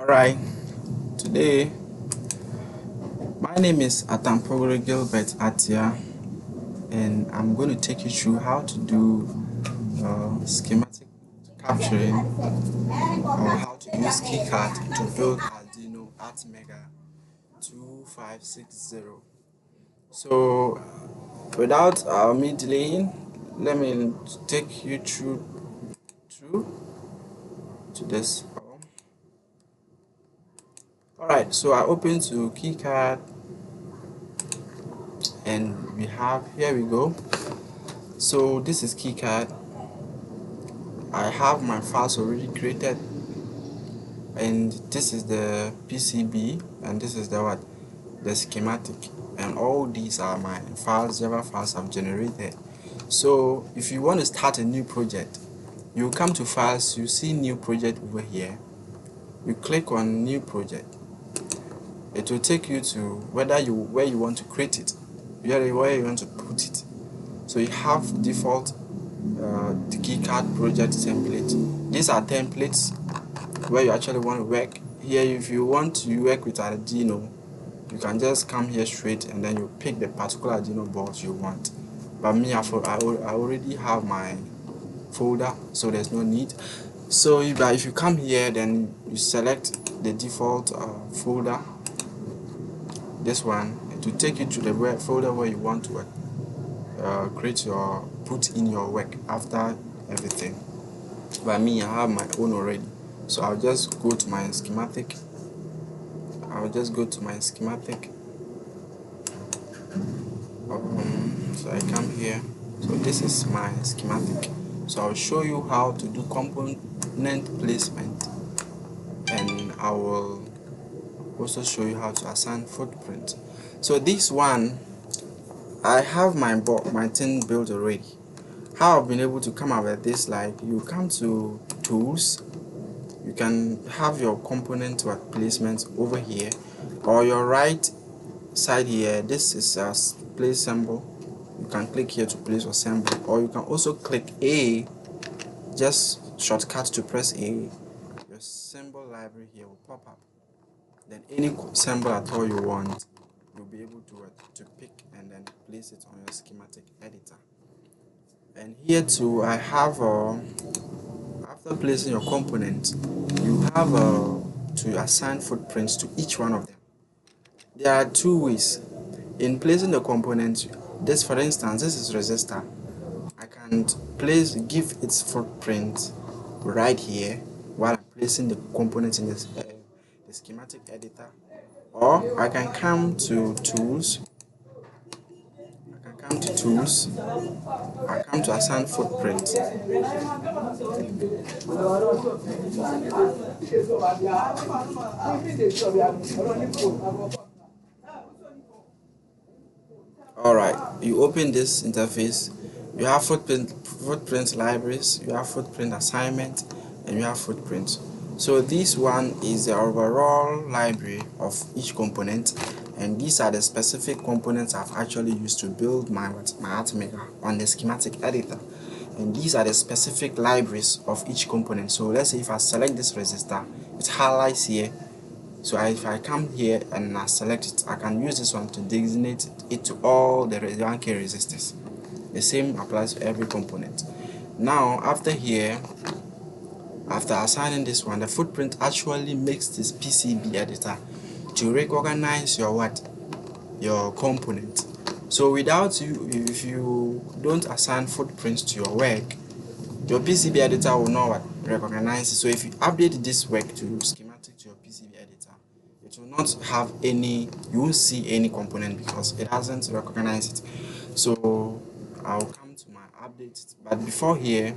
Alright, today my name is Atampogoro Gilbert Atia, and I'm going to take you through how to do schematic capturing or how to use Kicad to build Arduino ATmega2560. So, without me delaying, let me take you through to this. Alright, so I open to Kicad and we have, here we go. So this is Kicad. I have my files already created, and this is the PCB, and this is the schematic, and all these are my files, Java files I've generated. So if you want to start a new project, you come to files, you see new project over here, you click on new project. It will take you to where you want to create it, where you want to put it. So you have default the Kicad project template. These are templates where you actually want to work. Here, if you want to work with Arduino, you can just come here straight and then you pick the particular Arduino board you want. But me, I already have my folder, so there's no need. So if you come here, then you select the default folder, this one. It will take you to the folder where you want to put in your work after everything. By me, I have my own already, so I'll just go to my schematic. So I come here. So this is my schematic. So I'll show you how to do component placement, and I will also show you how to assign footprint. So this one, I have my thing built already. How I've been able to come up with this, like you come to tools, you can have your component placement over here, or your right side here. This is a place symbol. You can click here to place your symbol, or you can also click A, just shortcut to press A. Your symbol library here will pop up. Then any symbol at all you want, you'll be able to pick and then place it on your schematic editor. And here too, I have after placing your component, you have to assign footprints to each one of them. There are two ways in placing the component. This, for instance, this is resistor. I can give its footprint right here while I'm placing the components in this the schematic editor, or I can come to tools. I come to assign footprint. Alright, you open this interface. You have footprint libraries, you have footprint assignment, and you have footprints. So this one is the overall library of each component, and these are the specific components I've actually used to build my ATmega on the schematic editor. And these are the specific libraries of each component. So let's say if I select this resistor, it highlights here. So if I come here and I select it, I can use this one to designate it to all the 1K resistors. The same applies to every component. Now after assigning this one, the footprint actually makes this PCB editor to recognize your component. So without if you don't assign footprints to your work, your PCB editor will not recognize it. So if you update this work to schematic to your PCB editor, it will not have any, you won't see any component because it hasn't recognized it. So I'll come to my update, but before here,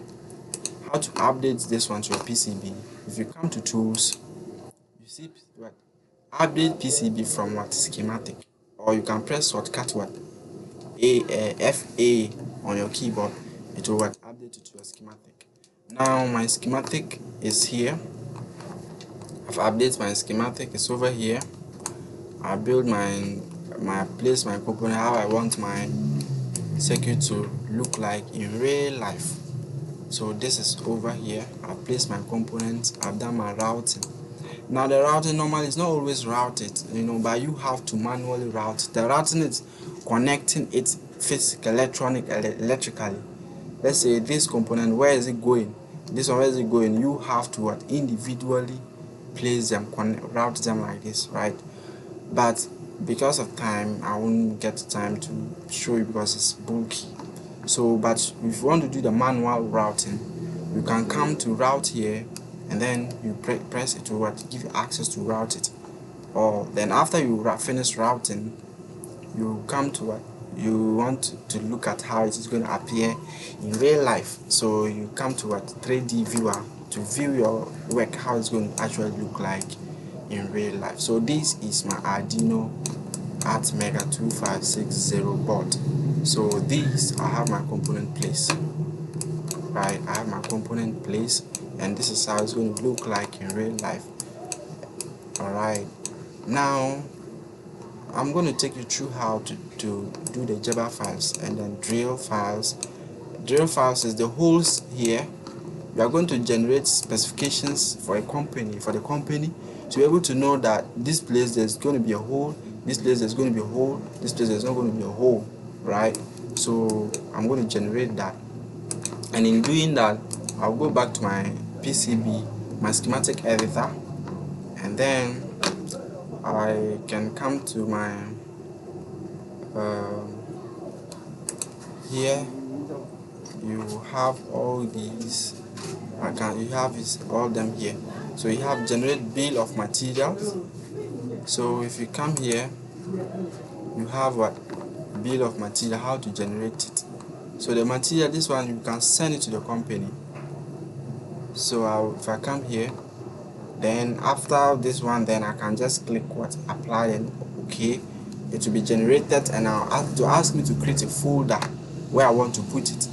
how to update this one to your PCB. If you come to tools, you see update PCB from schematic, or you can press shortcut FA on your keyboard. It will update it to your schematic. Now my schematic is here. I've updated my schematic. It's over here. I build place my component how I want my circuit to look like in real life. So this is over here. I've placed my components. I've done my routing, Now the routing normally is not always routed, but you have to manually route. The routing is connecting it physically, electrically. Let's say this component, where is it going? This one, where is it going? You have to individually place them, route them like this, right? But because of time, I won't get time to show you because it's bulky. So, but if you want to do the manual routing, you can come to route here, and then you press it to give you access to route it. Or then after you finish routing, you come to what you want to look at how it is going to appear in real life. So you come to 3D viewer to view your work, how it's going to actually look like in real life. So this is my Arduino ATmega2560 board. So these, I have my component place, right? I have my component place, and this is how it's going to look like in real life. Alright, now I'm going to take you through how to do the Java files and then drill files. Drill files is the holes here. You are going to generate specifications for the company to be able to know that this place there's going to be a hole, this place there's going to be a hole, this place there's not going to be a hole, right? So I'm going to generate that, and in doing that, I'll go back to my PCB, my schematic editor, and then I can come to my here. You have all these. You have all them here. So you have generate bill of materials. So if you come here, you have bill of material, how to generate it. So the material, this one you can send it to the company. So if I come here, then after this one, then I can just click apply and okay, it will be generated, and I'll have to ask me to create a folder where I want to put it.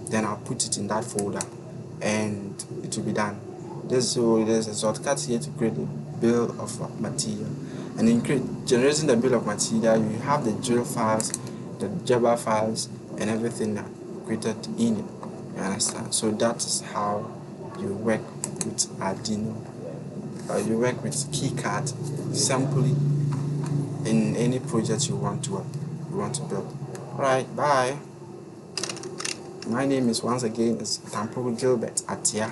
Then I'll put it in that folder and it will be done. There's a shortcut here to create a bill of material, and in generating the bill of material, you have the drill files, the Java files, and everything that created in it. You understand? So that is how you work with Arduino. You work with Kicad simply in any project you want to build. Alright, bye. My name is once again Gilbert Atia.